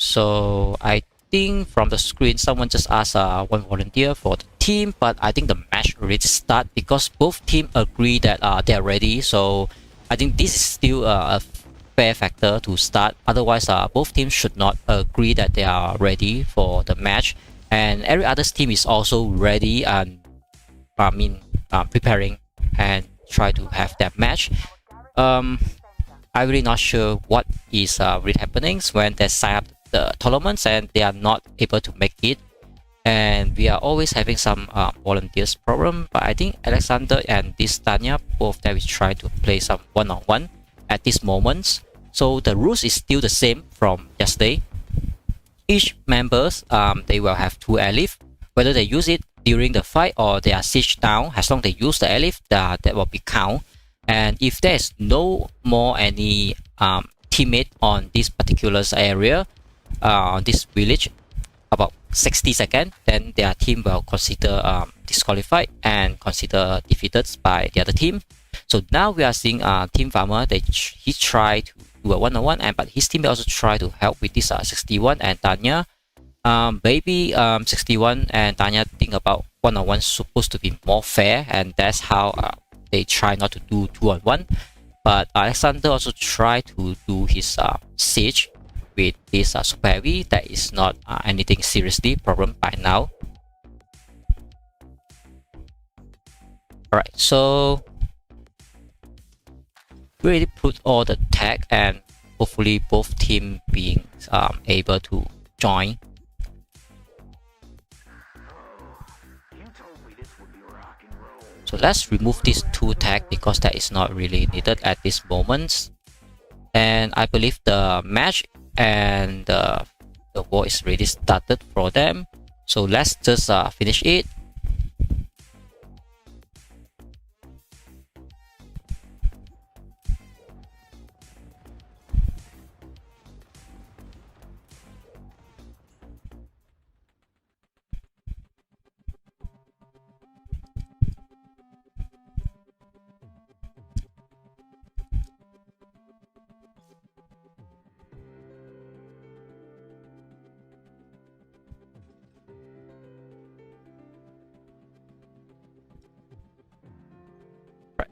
So I think from the screen, someone just asked one volunteer for the team, but I think the match already start because both teams agree that they're ready. So I think this is still a fair factor to start. Otherwise, both teams should not agree that they are ready for the match, and every other team is also ready and preparing and try to have that match. I'm really not sure what is really happening when they sign up the tournaments and they are not able to make it. And we are always having some volunteers problem. But I think Alexander and this Tanya, both of them is trying to play some one-on-one at this moment. So the rules is still the same from yesterday. Each members they will have 2 airlift. Whether they use it during the fight or they are siege down, as long as they use the airlift, that will be count. And if there's no more any teammate on this particular area, on this village, about 60 seconds, then their team will consider disqualified and consider defeated by the other team. So now we are seeing Team Farmer. He tried to do a one-on-one, but his team also try to help with this 61 and Tanya. Maybe 61 and Tanya think about one-on-one supposed to be more fair, and that's how they try not to do 2-on-1. But Alexander also tried to do his siege with this super heavy. That is not anything seriously problem by now. Alright, so we already put all the tag, and hopefully both teams being able to join. So let's remove these 2 tag because that is not really needed at this moment. And I believe the match and the war is already started for them. So let's just finish it.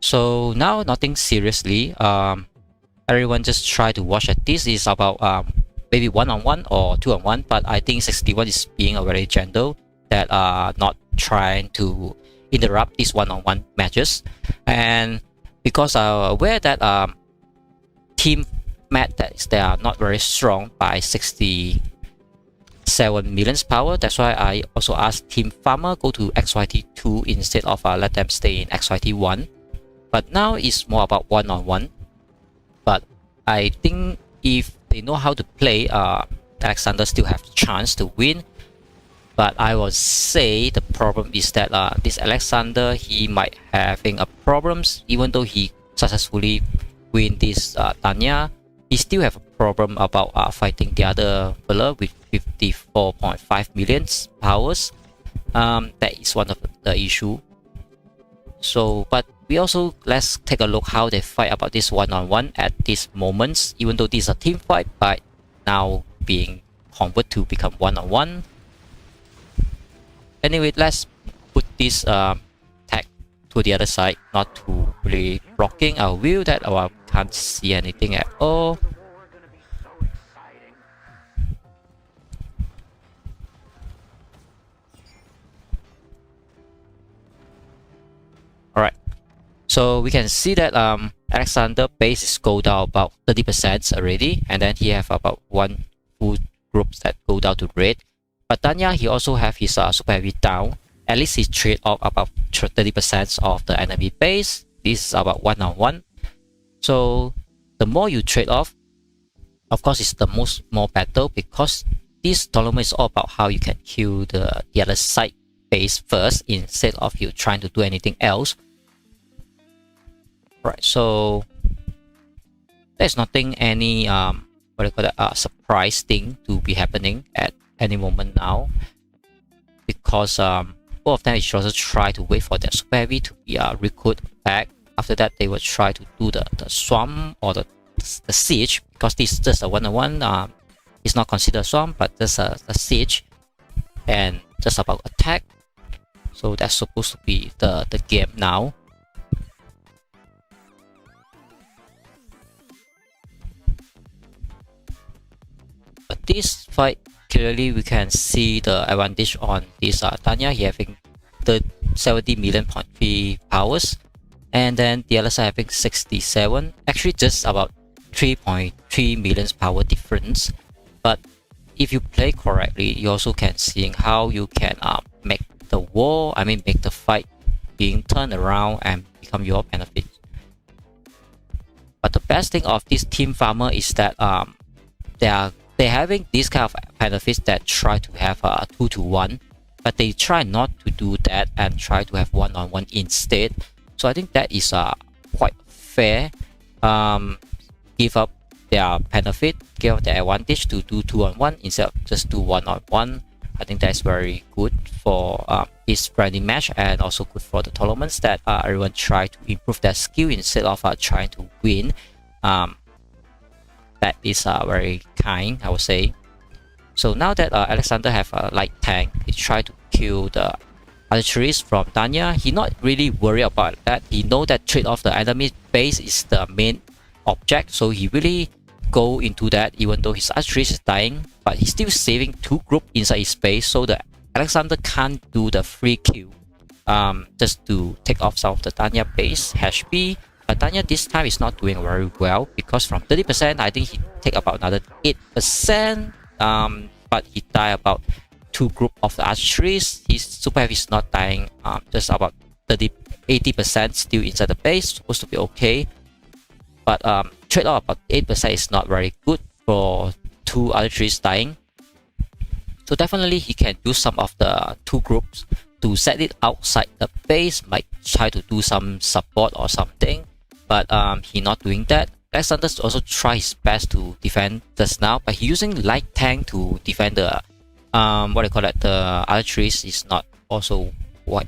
So now nothing seriously. Everyone just try to watch at this is about maybe one-on-one or two-on-one. But I think 61 is being a very gentle that not trying to interrupt these one-on-one matches. And because I'm aware that team match that they are not very strong by 67 million power. That's why I also asked Team Farmer go to XYT2 instead of let them stay in XYT1. But now it's more about one-on-one. But I think if they know how to play, Alexander still have a chance to win. But I would say the problem is that this Alexander, he might having a problems. Even though he successfully win this Tanya, he still have a problem about fighting the other fella with 54.5 million powers. That is one of the issue. So, but we also let's take a look how they fight about this one-on-one at this moment. Even though this is a team fight, but now being converted to become one-on-one. Anyway, let's put this tag to the other side, not to really blocking our view that I can't see anything at all. Alright, so we can see that Alexander base is go down about 30% already, and then he have about 1 full groups that go down to red. But Tanya, he also have his super heavy down. At least he trade off about 30% of the enemy base. This is about one-on-one. So the more you trade off, of course, it's the more better, because this tournament is all about how you can kill the other side base first instead of you trying to do anything else. Right, so there's nothing any what do you call that, surprise thing to be happening at any moment now, because both of them is also try to wait for their super heavy to be recruit back. After that, they will try to do the swamp or the siege, because this is just a one-on-one. It's not considered swarm, but just a siege and just about attack. So that's supposed to be the game now. But this fight, clearly we can see the advantage on this Tanya. He having the 70 million point 3 powers, and then the other side having 67. Actually, just about 3.3 million power difference. But if you play correctly, you also can see how you can make the war, make the fight being turned around and become your benefit. But the best thing of this team farmer is that they're having this kind of benefits that try to have a 2-to-1, but they try not to do that and try to have 1-on-1 instead. So I think that is quite fair. Give up their benefit, give up their advantage to do 2-on-1 instead of just do 1-on-1. I think that's very good for this friendly match, and also good for the tournaments that everyone try to improve their skill instead of trying to win. That is very kind, I would say. So now that Alexander have a light tank, he try to kill the archeries from Tanya. He not really worried about that. He know that trade off the enemy base is the main object, so he really go into that even though his archeries is dying, but he's still saving 2 groups inside his base, so the Alexander can't do the free kill just to take off some of the Tanya base HP. But Tanya this time is not doing very well, because from 30% I think he take about another 8%, but he die about 2 group of the archeries. His super heavy is not dying, just about 80% still inside the base, supposed to be okay. But trade off about 8% is not very good for 2 archeries dying. So definitely he can use some of the 2 groups to set it outside the base, might try to do some support or something, but he not doing that. Alexander also try his best to defend just now, but he using light tank to defend the what I call it, the archeries is not also what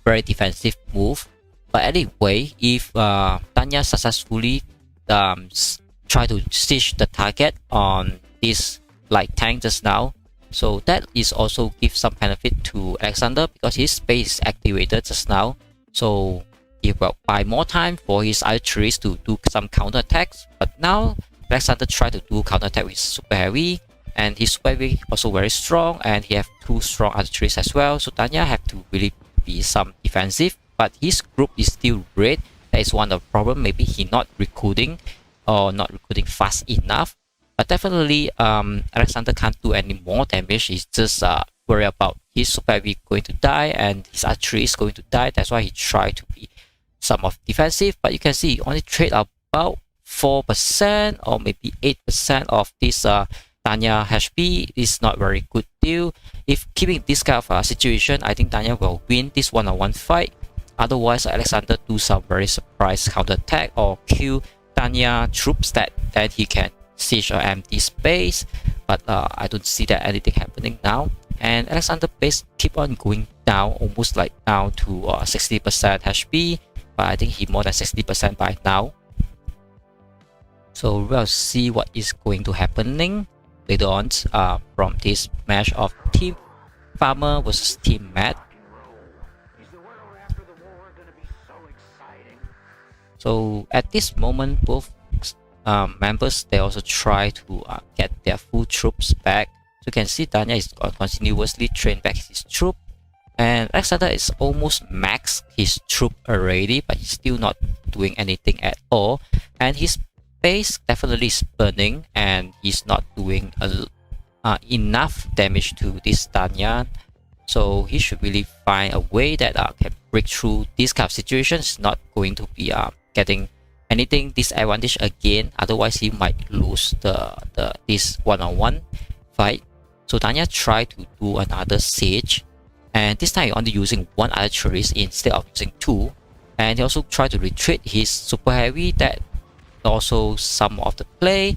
very defensive move. But anyway, if Tanya successfully try to stitch the target on this light tank just now, so that is also give some benefit to Alexander, because his space is activated just now. So he will buy more time for his archeries to do some counter attacks. But now Alexander try to do counter attack with super heavy, and his super heavy also very strong, and he have 2 strong archeries as well. So Tanya have to really be some defensive, but his group is still red. That is one of the problem. Maybe he not recruiting or not recruiting fast enough. But definitely Alexander can't do any more damage. He's just worried about his super heavy going to die and his archery is going to die. That's why he tried to be some of defensive. But you can see he only trade about 4% or maybe 8% of this Tanya HP. Is not very good deal. If keeping this kind of situation, I think Tanya will win this one-on-one fight. Otherwise, Alexander do some very surprise counter attack or kill Tanya troops that he can siege or empty space. But I don't see that anything happening now. And Alexander base keep on going down, almost like down to 60% HP. But I think he more than 60% by now. So we'll see what is going to happening later on from this match of Team Farmer versus Team Matt. So at this moment, both members, they also try to get their full troops back. So you can see Tanya is continuously train back his troop, and Alexander is almost max his troop already, but he's still not doing anything at all. And his base definitely is burning, and he's not doing enough damage to this Tanya. So he should really find a way that can break through this kind of situations. Not going to be getting anything disadvantage again. Otherwise, he might lose this one-on-one fight. So Tanya tried to do another siege, and this time he only using 1 archery instead of using 2. And he also tried to retreat his super heavy. That also some of the play.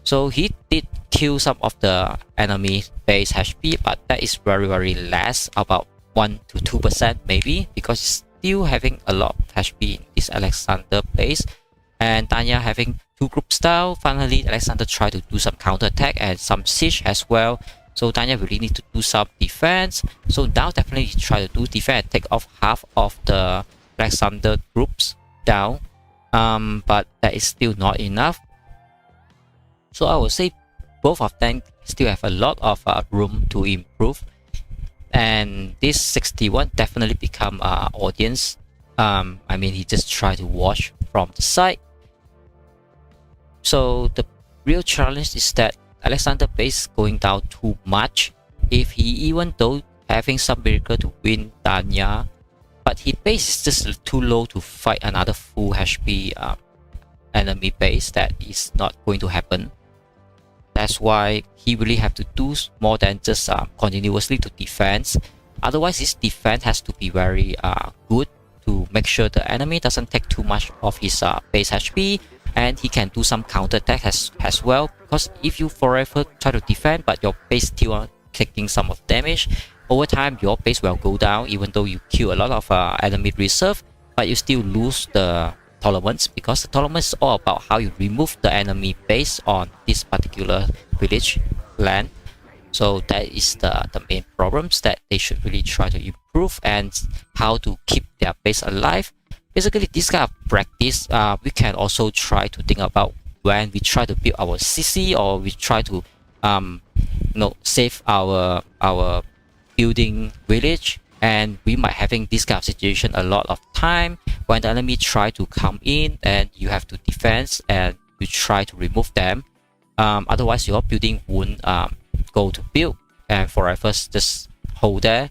So he did kill some of the enemy base HP, but that is very less, about 1 to 2% maybe, because he's still having a lot of HP in this Alexander base. And Tanya having two groups down. Finally, Alexander tried to do some counter attack and some siege as well. So Daniel really need to do some defense. So now definitely try to do defense, take off half of the Alexander groups down. But that is still not enough. So I would say both of them still have a lot of room to improve. And this 61 definitely become audience. I mean, he just tried to watch from the side. So the real challenge is that Alexander base going down too much. If he even though having some miracle to win Danya, but his base is just too low to fight another full HP enemy base, that is not going to happen. That's why he really have to do more than just continuously to defense. Otherwise, his defense has to be very good to make sure the enemy doesn't take too much of his base HP, and he can do some counter attack as well. Because if you forever try to defend but your base still taking some of damage, over time your base will go down even though you kill a lot of enemy reserve, but you still lose the tournaments, because the tournament is all about how you remove the enemy base on this particular village land. So that is the main problems that they should really try to improve, and how to keep their base alive. Basically, this kind of practice we can also try to think about when we try to build our CC, or we try to save our building village, and we might having this kind of situation a lot of time when the enemy try to come in and you have to defense and you try to remove them. Otherwise your building won't go to build and forever just hold there.